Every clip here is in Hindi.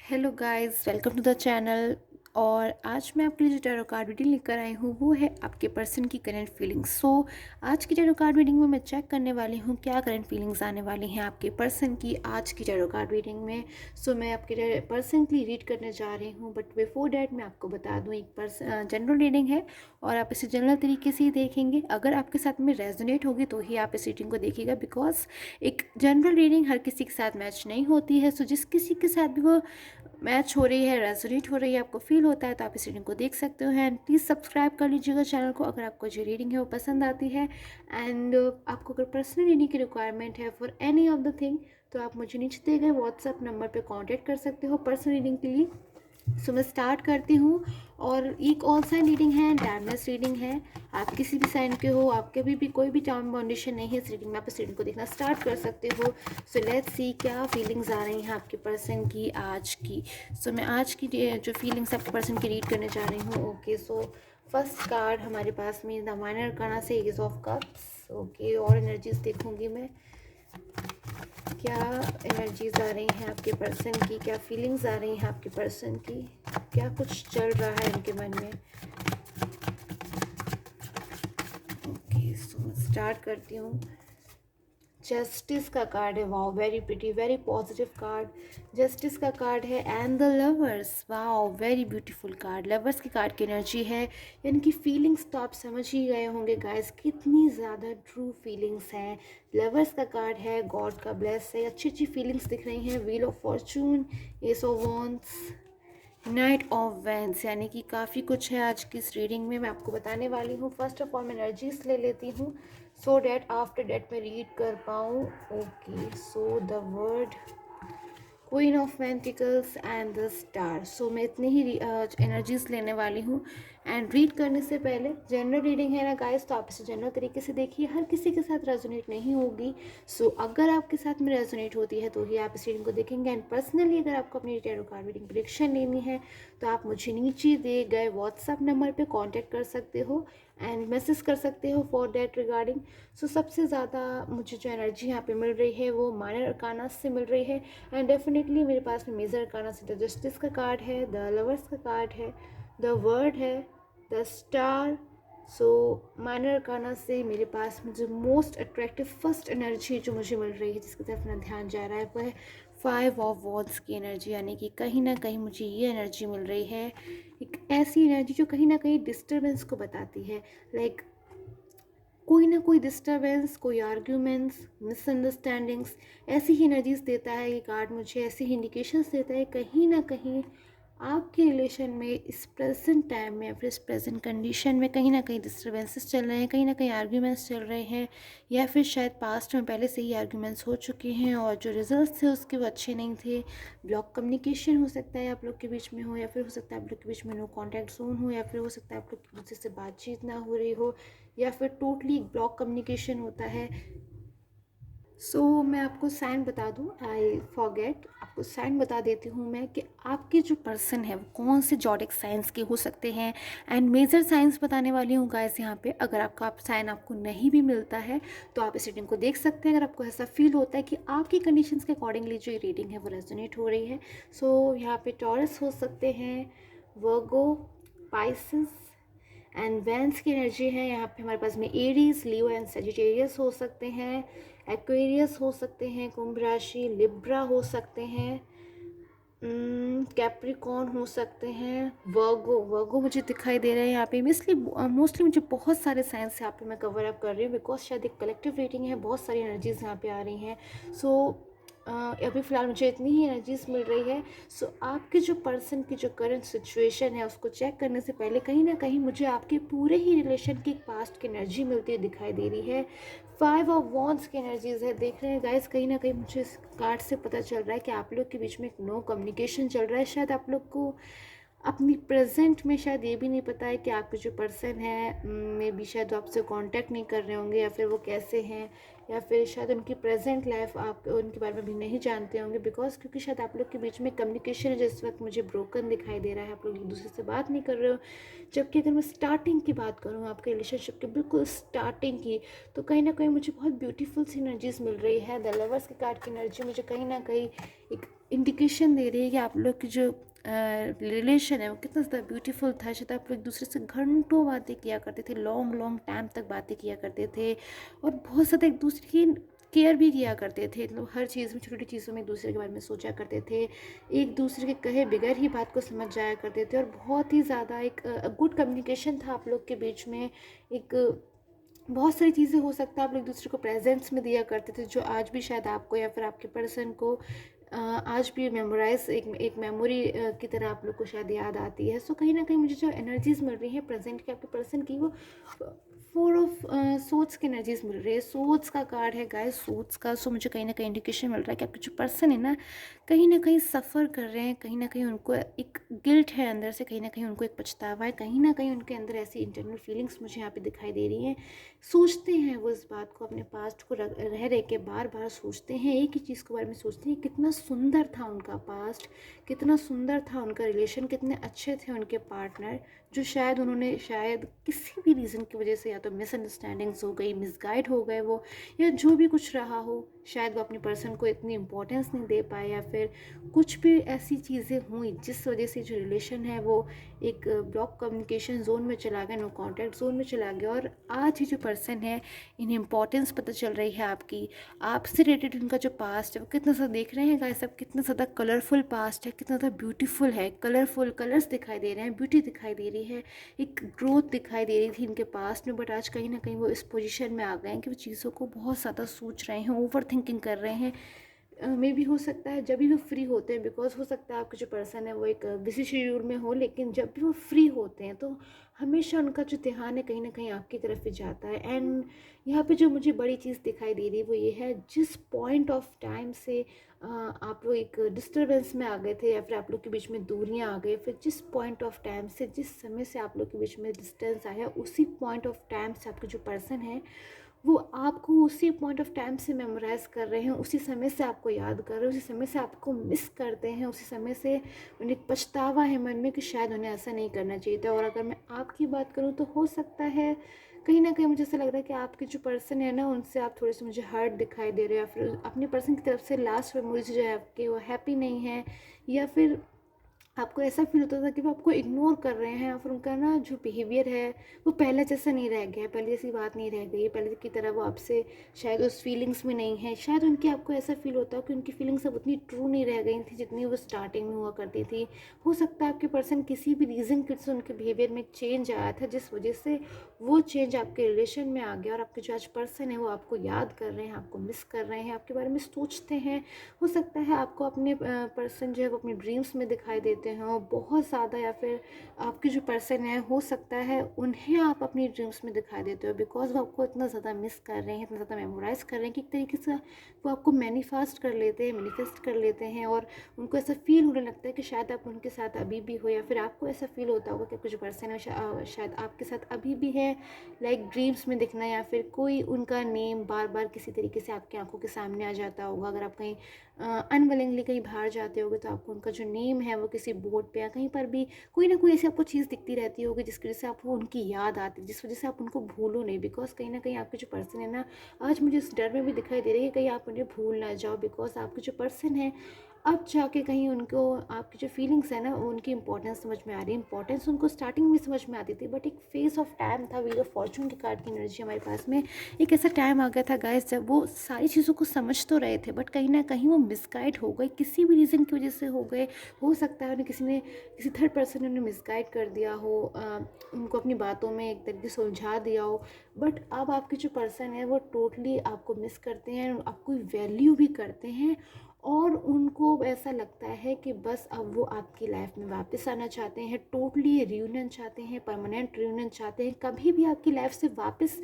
Hello guys, welcome to the channel. और आज मैं आपके लिए जो टैरो कार्ड रीडिंग लेकर आई हूँ वो है आपके पर्सन की करंट फीलिंग्स। आज की टैरो कार्ड रीडिंग में मैं चेक करने वाली हूँ क्या करंट फीलिंग्स आने वाली हैं आपके पर्सन की आज की टैरो कार्ड रीडिंग में। मैं आपके पर्सन की रीड करने जा रही हूँ, बट बिफोर डैट मैं आपको बता दूँ एक जनरल रीडिंग है और आप इसे जनरल तरीके से ही देखेंगे। अगर आपके साथ में रेजोनेट होगी तो ही आप इस रीडिंग को देखिएगा, बिकॉज एक जनरल रीडिंग हर किसी के साथ मैच नहीं होती है। जिस किसी के साथ भी वो मैच हो रही है, रेजोनेट हो रही है, आपको फील होता है, तो आप इस रीडिंग को देख सकते हो। एंड प्लीज़ सब्सक्राइब कर लीजिएगा चैनल को अगर आपको जो रीडिंग है वो पसंद आती है। एंड आपको अगर पर्सनल रीडिंग की रिक्वायरमेंट है for any of the thing, तो आप मुझे नीचे दिए गए व्हाट्सएप नंबर पे कांटेक्ट कर सकते हो पर्सनल रीडिंग के लिए। मैं स्टार्ट करती हूँ। और एक ऑल साइन रीडिंग है, टाइमलेस रीडिंग है। आप किसी भी साइन के हो, आपके भी कोई भी टाइम बाउंडेशन नहीं है इस रीडिंग में, आप इस रीडिंग को देखना स्टार्ट कर सकते हो। लेट्स सी क्या फीलिंग्स आ रही हैं आपके पर्सन की आज की। मैं आज की जो फीलिंग्स आपके पर्सन की रीड करने जा रही हूँ। ओके, फर्स्ट कार्ड हमारे पास में द माइनर आर्काना से एज ऑफ कप्स। ओके, और एनर्जीज देखूंगी मैं क्या एनर्जीज आ रही हैं आपके पर्सन की, क्या फीलिंग्स आ रही हैं आपके पर्सन की, क्या कुछ चल रहा है इनके मन में। ओके, स्टार्ट करती हूँ। जस्टिस का कार्ड है, wow very pretty, very positive card. Justice का कार्ड है and the lovers, wow very beautiful card. Lovers की कार्ड की एनर्जी है, यानी कि फीलिंग्स तो आप समझ ही गए होंगे गाइस, कितनी ज़्यादा ट्रू फीलिंग्स हैं। लवर्स का कार्ड है, गॉड का ब्लेस है, अच्छी अच्छी फीलिंग्स दिख रही हैं। Wheel of Fortune, S of wands, night of vents, यानी कि काफ़ी कुछ है आज की इस रीडिंग में। मैं आपको बताने वाली हूँ। फर्स्ट ऑफ ऑल मैं एनर्जीज ले लेती हूँ सो डैट आफ्टर डैट मैं रीड कर पाऊँ। Okay, the word queen of pentacles and the star. मैं इतनी ही एनर्जीज लेने वाली हूँ। एंड रीड करने से पहले जनरल रीडिंग है ना गाइस, तो आप इसे जनरल तरीके से देखिए, हर किसी के साथ रेजोनेट नहीं होगी। अगर आपके साथ में रेजोनेट होती है तो ही आप इस रीडिंग को देखेंगे। एंड पर्सनली अगर आपको अपनी टैरो कार्ड रीडिंग प्रेडिक्शन लेनी है तो आप मुझे नीचे दिए गए व्हाट्सएप नंबर पे कांटेक्ट कर सकते हो एंड मैसेज कर सकते हो फॉर दैट रिगार्डिंग। सबसे ज़्यादा मुझे जो एनर्जी यहाँ पे मिल रही है वो माइनर आर्काना से मिल रही है। एंड डेफिनेटली मेरे पास में मेजर आर्काना से द जस्टिस का कार्ड है, द लवर्स का कार्ड है, द वर्ड है, द स्टार। माइनर आर्काना से मेरे पास में जो मोस्ट अट्रैक्टिव फर्स्ट एनर्जी जो मुझे मिल रही है, जिसकी तरफ मेरा ध्यान जा रहा है, वो है फाइव ऑफ वॉन्ड्स की एनर्जी। यानी कि कहीं ना कहीं मुझे ये एनर्जी मिल रही है, एक ऐसी एनर्जी जो कहीं ना कहीं डिस्टर्बेंस को बताती है। लाइक कोई ना कोई डिस्टर्बेंस, कोई आर्ग्यूमेंट्स, मिसअंडरस्टैंडिंग्स, ऐसी ही एनर्जीज देता है ये कार्ड मुझे, ऐसी ही इंडिकेशंस देता है कहीं ना कहीं आपके रिलेशन में इस प्रेजेंट टाइम में या फिर इस प्रेजेंट कंडीशन में कहीं ना कहीं डिस्टर्बेंसेस चल रहे हैं, कहीं ना कहीं आर्ग्यूमेंट्स चल रहे हैं, या फिर शायद पास्ट में पहले से ही आर्ग्यूमेंट्स हो चुके हैं और जो रिजल्ट्स थे उसके वो अच्छे नहीं थे। ब्लॉक कम्युनिकेशन हो सकता है आप लोग के बीच में हो, या फिर हो सकता है आप लोग के बीच में नो कॉन्टैक्ट जोन हो, या फिर हो सकता है आप लोग की दूसरे से बातचीत ना हो रही हो, या फिर टोटली ब्लॉक कम्युनिकेशन होता है। मैं आपको साइन बता दूं, आई फॉरगेट, आपको साइन बता देती हूँ मैं कि आपके जो पर्सन है वो कौन से जॉडिक साइंस के हो सकते हैं। एंड मेजर साइंस बताने वाली हूँ गाइस यहाँ पे। अगर आपका साइन आपको नहीं भी मिलता है तो आप इस रीडिंग को देख सकते हैं अगर आपको ऐसा फील होता है कि आपकी कंडीशंस के अकॉर्डिंगली जो ये रीडिंग है वो रेजोनेट हो रही है। यहाँ पे टॉरस हो सकते हैं, वर्गो, पाइसिस एंड वेंस की एनर्जी है। यहाँ पे हमारे पास में एरीज, लियो एंड सेजिटेरियस हो सकते हैं, एक्वेरियस हो सकते हैं, कुंभ राशि, लिब्रा हो सकते हैं, कैप्रिकॉन हो सकते हैं, वर्गो, वर्गो मुझे दिखाई दे रहा है यहाँ पे। मोस्टली मुझे बहुत सारे साइंस यहाँ पे मैं कवर अप कर रही हूँ, बिकॉज शायद एक कलेक्टिव रेटिंग है, बहुत सारी एनर्जीज यहाँ पे आ रही हैं। अभी फ़िलहाल मुझे इतनी ही एनर्जीज मिल रही है। आपके जो पर्सन की जो करंट सिचुएशन है उसको चेक करने से पहले कहीं ना कहीं मुझे आपके पूरे ही रिलेशन की पास्ट की एनर्जी मिलती हुई दिखाई दे रही है। फाइव ऑफ वॉन्ड्स की एनर्जीज है, देख रहे हैं गाइस, कहीं ना कहीं मुझे इस कार्ड से पता चल रहा है कि आप लोग के बीच में एक नो कम्युनिकेशन चल रहा है। शायद आप लोग को अपनी प्रेजेंट में शायद ये भी नहीं पता है कि आपके जो पर्सन है मे बी शायद वो आपसे कांटेक्ट नहीं कर रहे होंगे, या फिर वो कैसे हैं, या फिर शायद उनकी प्रेजेंट लाइफ आप उनके बारे में भी नहीं जानते होंगे, बिकॉज क्योंकि शायद आप लोग के बीच में कम्युनिकेशन जिस वक्त मुझे ब्रोकन दिखाई दे रहा है, आप लोग एक दूसरे से बात नहीं कर रहे हो। जबकि अगर मैं स्टार्टिंग की बात करूँ आपके रिलेशनशिप के बिल्कुल स्टार्टिंग की, तो कहीं ना कहीं मुझे बहुत ब्यूटीफुल सी एनर्जीज मिल रही है। द लवर्स के कार्ड की एनर्जी मुझे कहीं ना कहीं एक इंडिकेशन दे रही है कि आप लोग की जो रिलेशन है वो कितना ज़्यादा ब्यूटीफुल था। शायद आप लोग एक दूसरे से घंटों बातें किया करते थे, लॉन्ग लॉन्ग टाइम तक बातें किया करते थे, और बहुत ज़्यादा एक दूसरे की केयर भी किया करते थे। मतलब हर चीज़ में, छोटी छोटी चीज़ों में एक दूसरे के बारे में सोचा करते थे, एक दूसरे के कहे बगैर ही बात को समझ जाया करते थे, और बहुत ही ज़्यादा एक गुड कम्युनिकेशन था आप लोग के बीच में। एक बहुत सारी चीज़ें हो सकता है आप लोग एक दूसरे को प्रेजेंट्स में दिया करते थे, जो आज भी शायद आपको या फिर आपके पर्सन को आज भी मेमोराइज एक मेमोरी की तरह आप लोग को शायद याद आती है। सो कहीं ना कहीं मुझे जो एनर्जीज मिल रही है प्रेजेंट के आपके पर्सन की, वो फोर ऑफ सोट्स की एनर्जीज मिल रही है। सोट्स का कार्ड है गाइस, सोट्स का। सो मुझे कहीं ना कहीं इंडिकेशन मिल रहा है कि आपके जो पर्सन है ना कहीं सफ़र कर रहे हैं, कहीं ना कहीं उनको एक गिल्ट है अंदर से, कहीं ना कहीं उनको एक पछतावा है, कहीं ना कहीं उनके अंदर ऐसी इंटरनल फीलिंग्स मुझे यहाँ पे दिखाई दे रही हैं। सोचते हैं वो इस बात को, अपने पास्ट को रह रह के बार बार सोचते हैं, एक ही चीज़ के बारे में सोचते हैं, कितना सुंदर था उनका पास्ट, कितना सुंदर था उनका रिलेशन, कितने अच्छे थे उनके पार्टनर, जो शायद उन्होंने शायद किसी भी रीज़न की वजह से या तो मिसअंडरस्टैंडिंग्स हो गई, मिसगाइड हो गए वो, या जो भी कुछ रहा हो, शायद वो अपने पर्सन को इतनी इंपॉर्टेंस नहीं दे पाए, या फिर कुछ भी ऐसी चीज़ें हुई जिस वजह से जो रिलेशन है वो एक ब्लॉक कम्युनिकेशन जोन में चला गया, नो कॉन्टैक्ट जोन में चला गया। और आज ही जो पर्सन है, इन्हें इंपॉर्टेंस पता चल रही है आपकी, आपसे रिलेटेड उनका जो पास्ट है वो कितना ज़्यादा, देख रहे हैं गाइस सब, कितना ज़्यादा कलरफुल पास्ट है, कितना ज़्यादा ब्यूटीफुल है, कलरफुल कलर्स दिखाई दे रहे हैं, ब्यूटी दिखाई दे रही है, एक ग्रोथ दिखाई दे रही थी इनके पास्ट में। बट आज कहीं ना कहीं वो इस पोजीशन में आ गए हैं कि वो चीज़ों को बहुत ज़्यादा सोच रहे हैं, ओवर थिंकिंग कर रहे हैं। मे भी हो सकता है जब भी वो फ्री होते हैं, बिकॉज हो सकता है आपके जो पर्सन है वो एक बिजी शेड्यूल में हो, लेकिन जब भी वो फ्री होते हैं तो हमेशा उनका जो ध्यान है कहीं ना कहीं आपकी तरफ ही जाता है। एंड यहाँ पे जो मुझे बड़ी चीज़ दिखाई दे रही है वो ये है, जिस पॉइंट ऑफ टाइम से आप लोग एक डिस्टर्बेंस में आ गए थे, या फिर आप लोग के बीच में दूरियाँ आ गई, फिर जिस पॉइंट ऑफ टाइम से, जिस समय से आप लोग के बीच में डिस्टेंस आया, उसी पॉइंट ऑफ टाइम से आपके जो पर्सन है वो आपको उसी पॉइंट ऑफ टाइम से मेमोराइज़ कर रहे हैं, उसी समय से आपको याद कर रहे हैं, उसी समय से आपको मिस करते हैं, उसी समय से उन्हें पछतावा है मन में कि शायद उन्हें ऐसा नहीं करना चाहिए था। और अगर मैं आपकी बात करूँ तो हो सकता है कहीं ना कहीं मुझे ऐसा लग रहा है कि आपके जो पर्सन है ना, उनसे आप थोड़े से मुझे हर्ट दिखाई दे रहे हैं, या फिर अपने पर्सन की तरफ से लास्ट मेमोरीज जो है आपके वो हैप्पी नहीं है, या फिर आपको ऐसा फील होता था कि वो आपको इग्नोर कर रहे हैं, या फिर उनका ना जो बिहेवियर है वो पहले जैसा नहीं रह गया है, पहले जैसी बात नहीं रह गई है, पहले की तरह वो आपसे शायद उस फीलिंग्स में नहीं है। शायद उनकी आपको ऐसा फील होता है कि उनकी फीलिंग्स अब उतनी ट्रू नहीं रह गई थी जितनी वो स्टार्टिंग में हुआ करती थी। हो सकता है आपके पर्सन किसी भी रीज़न से उनके बिहेवियर में चेंज आया था, जिस वजह से वो चेंज आपके रिलेशन में आ गया, और आपके जो आज पर्सन है वो आपको याद कर रहे हैं, आपको मिस कर रहे हैं, आपके बारे में सोचते हैं। हो सकता है आपको अपने पर्सन जो है वो अपने ड्रीम्स में दिखाई देते हों बहुत ज़्यादा, या फिर आपके जो पर्सन है हो सकता है उन्हें आप अपनी ड्रीम्स में दिखाई देते हो, बिकॉज वो आपको इतना ज़्यादा मिस कर रहे हैं, इतना ज़्यादा मेमोराइज कर रहे हैं कि एक तरीके से वो आपको मैनिफेस्ट कर लेते हैं, और उनको ऐसा फील होने लगता है कि शायद आप उनके साथ अभी भी हो, या फिर आपको ऐसा फील होता होगा कि आपका जो पर्सन है शायद आपके साथ अभी भी है, लाइक ड्रीम्स में दिखना, या फिर कोई उनका नेम बार बार किसी तरीके से आपकी आंखों के सामने आ जाता होगा। अगर आप कहीं अनविलिंगली कहीं बाहर जाते होगे तो आपको उनका जो नेम है वो किसी बोर्ड पे या कहीं पर भी कोई ना कोई ऐसी आपको चीज़ दिखती रहती होगी जिसकी वजह से आपको उनकी याद आती है, जिस वजह से आप उनको भूलो नहीं, बिकॉज कहीं ना कहीं आपके जो पर्सन है ना, आज मुझे इस डर में भी दिखाई दे रही है कहीं आप उन्हें भूल ना जाओ, बिकॉज आपके जो पर्सन है अब जाके कहीं उनको आपकी जो फीलिंग्स है ना उनकी इंपॉर्टेंस समझ में आ रही है। इंपॉर्टेंस उनको स्टार्टिंग में समझ में आती थी, बट एक फेस ऑफ टाइम था, व्हील ऑफ फॉर्चून के कार्ड की एनर्जी हमारे पास में एक ऐसा टाइम आ गया था गाइस जब वो सारी चीज़ों को समझ तो रहे थे, बट कहीं ना कहीं वो मिसगाइड हो गए, किसी भी रीज़न की वजह से हो गए। हो सकता है उन्हें किसी थर्ड पर्सन ने उन्हें मिसगाइड कर दिया हो, उनको अपनी बातों में एक तरीके से उलझा दिया हो। बट अब आपके जो पर्सन है वो टोटली आपको मिस करते हैं, आपको वैल्यू भी करते हैं, और उनको ऐसा लगता है कि बस अब वो आपकी लाइफ में वापस आना चाहते हैं, टोटली रियूनियन चाहते हैं, परमानेंट रियूनियन चाहते हैं, कभी भी आपकी लाइफ से वापस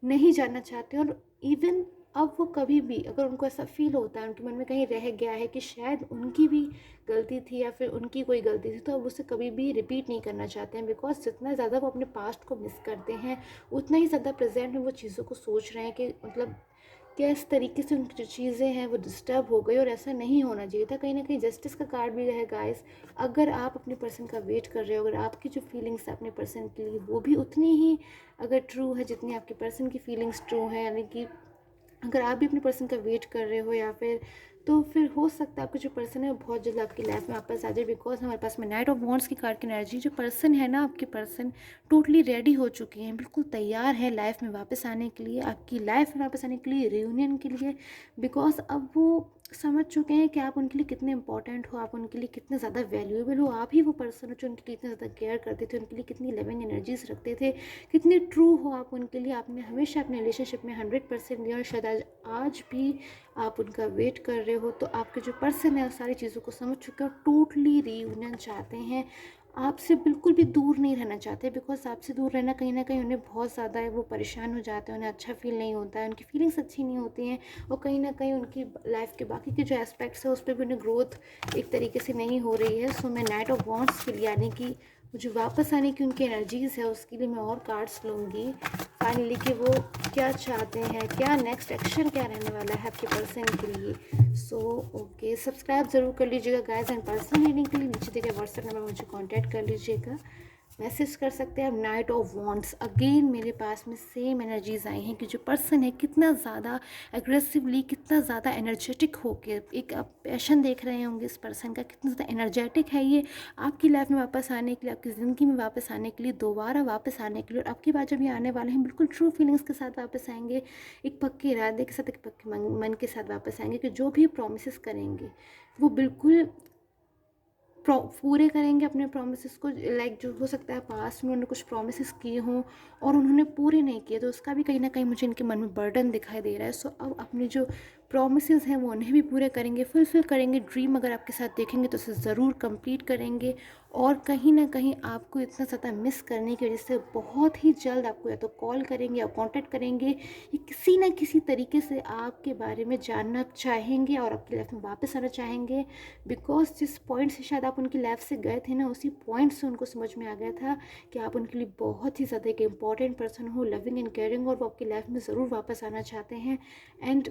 नहीं जाना चाहते। और इवन अब वो कभी भी अगर उनको ऐसा फील होता है, उनके मन में कहीं रह गया है कि शायद उनकी भी गलती थी या फिर उनकी कोई गलती थी, तो अब उसे कभी भी रिपीट नहीं करना चाहते हैं, बिकॉज जितना ज़्यादा वो अपने पास्ट को मिस करते हैं उतना ही ज़्यादा प्रेजेंट में वो चीज़ों को सोच रहे हैं कि मतलब क्या इस तरीके से उनकी जो चीज़ें हैं वो डिस्टर्ब हो गई, और ऐसा नहीं होना चाहिए था। कहीं ना कहीं जस्टिस का कार्ड भी है गाइस। अगर आप अपने पर्सन का वेट कर रहे हो, अगर आपकी जो फीलिंग्स है अपने पर्सन के लिए वो भी उतनी ही अगर ट्रू है जितनी आपके पर्सन की फीलिंग्स ट्रू है, यानी कि अगर आप भी अपने पर्सन का वेट कर रहे हो, या फिर तो फिर हो सकता है आपका जो पर्सन है वो बहुत जल्द आपकी लाइफ में वापस आ जाए, बिकॉज हमारे पास में नाइट ऑफ वॉन्ड्स की कार्ड की एनर्जी, जो पर्सन है ना आपके पर्सन टोटली रेडी हो चुके हैं, बिल्कुल तैयार है लाइफ में वापस आने के लिए, आपकी लाइफ में वापस आने के लिए, रियूनियन के लिए, बिकॉज अब वो समझ चुके हैं कि आप उनके लिए कितने इंपॉर्टेंट हो, आप उनके लिए कितने ज़्यादा वैल्यूएबल हो, आप ही वो पर्सन हो जो उनके लिए इतना ज़्यादा केयर करते थे, उनके लिए कितनी लिविंग एनर्जीज रखते थे, कितने ट्रू हो आप उनके लिए, आपने हमेशा अपने रिलेशनशिप में 100% दिया और शायद आज भी आप उनका वेट कर रहे हो। तो आपके जो पर्सन है सारी चीज़ों को समझ चुके हैं और टोटली रीयूनियन चाहते हैं, आपसे बिल्कुल भी दूर नहीं रहना चाहते, बिकॉज आपसे दूर रहना कहीं ना कहीं उन्हें बहुत ज़्यादा है, वो परेशान हो जाते हैं, उन्हें अच्छा फील नहीं होता है, उनकी फीलिंग्स अच्छी नहीं होती हैं, और कहीं ना कहीं उनकी लाइफ के बाकी के जो एस्पेक्ट्स है उस पर भी उन्हें ग्रोथ एक तरीके से नहीं हो रही है। सो मैं नाइट ऑफ वॉन्ड्स के लिए, यानी कि जो वापस आने की उनकी एनर्जीज़ है उसके लिए मैं और कार्ड्स लूँगी फाइनली कि वो क्या चाहते हैं, क्या नेक्स्ट एक्शन क्या रहने वाला है आपके पर्सन के लिए। सो ओके, सब्सक्राइब ज़रूर कर लीजिएगा गाइस, एंड पर्सनल रीडिंग के लिए नीचे दिए व्हाट्सएप नंबर मुझे कांटेक्ट कर लीजिएगा, मैसेज कर सकते हैं आप। नाइट ऑफ वॉन्ड्स अगेन मेरे पास में सेम एनर्जीज आई हैं कि जो पर्सन है कितना ज़्यादा एग्रेसिवली, कितना ज़्यादा एनर्जेटिक होके, एक आप पैशन देख रहे होंगे इस पर्सन का, कितना ज़्यादा एनर्जेटिक है ये आपकी लाइफ में वापस आने के लिए, आपकी ज़िंदगी में वापस आने के लिए, दोबारा वापस आने के लिए, और आपकी बात जब ये आने वाले हैं बिल्कुल ट्रू फीलिंग्स के साथ वापस आएंगे, एक पक्के इरादे के साथ, एक पक्के मन के साथ वापस आएंगे कि जो भी प्रोमिस करेंगे वो बिल्कुल पूरे करेंगे अपने प्रोमिस को। लाइक जो हो सकता है पास्ट में उन्होंने कुछ प्रोमिस किए हों और उन्होंने पूरे नहीं किए, तो उसका भी कहीं ना कहीं मुझे इनके मन में बर्डन दिखाई दे रहा है। सो अब अपने जो प्रोमिस हैं वो उन्हें भी पूरे करेंगे, फुलफिल करेंगे, ड्रीम अगर आपके साथ देखेंगे तो उसे ज़रूर कंप्लीट करेंगे, और कहीं ना कहीं आपको इतना ज़्यादा मिस करने की वजह से बहुत ही जल्द आपको या तो कॉल करेंगे या कॉन्टैक्ट करेंगे, या किसी ना किसी तरीके से आपके बारे में जानना चाहेंगे और आपकी लाइफ में वापस आना चाहेंगे, बिकॉज जिस पॉइंट से शायद आप उनकी लाइफ से गए थे ना, उसी पॉइंट से उनको समझ में आ गया था कि आप उनके लिए बहुत ही ज़्यादा एक इम्पॉर्टेंट पर्सन हो, लविंग एंड केयरिंग, और वो आपकी लाइफ में ज़रूर वापस आना चाहते हैं। एंड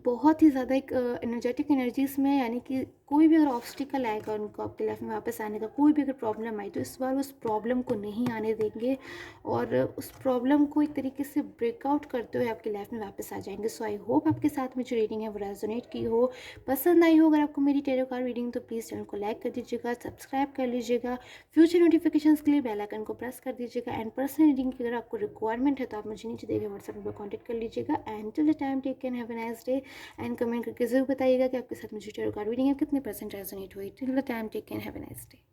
बहुत ही ज़्यादा एक एनर्जेटिक एनर्जीज में, यानी कि कोई भी अगर ऑब्स्टिकल आएगा उनको आपकी लाइफ में वापस आने का, कोई भी अगर प्रॉब्लम आई तो इस बार उस प्रॉब्लम को नहीं आने देंगे और उस प्रॉब्लम को एक तरीके से ब्रेकआउट करते हुए आपकी लाइफ में वापस आ जाएंगे। सो आई होप आपके साथ में जो रीडिंग है वो रेजोनेट की हो, पसंद आई हो। अगर आपको मेरी टैरो कार्ड रीडिंग तो प्लीज़ चैनल को लाइक कर दीजिएगा, सब्सक्राइब कर लीजिएगा, फ्यूचर नोटिफिकेशंस के लिए बेल आइकन को प्रेस कर दीजिएगा, एंड पर्सनल रीडिंग की अगर आपको रिक्वायरमेंट है तो आप मुझे नीचे दिए गए व्हाट्सएप नंबर कॉन्टैक्ट कर लीजिएगा। And till the time take care, have a nice day, and comment करके ज़रूर बताइएगा कि आपके साथ मुझे टैरो कार्ड रीडिंग है कितने % रेजोनेट हुई। Till the time take care, have a nice day.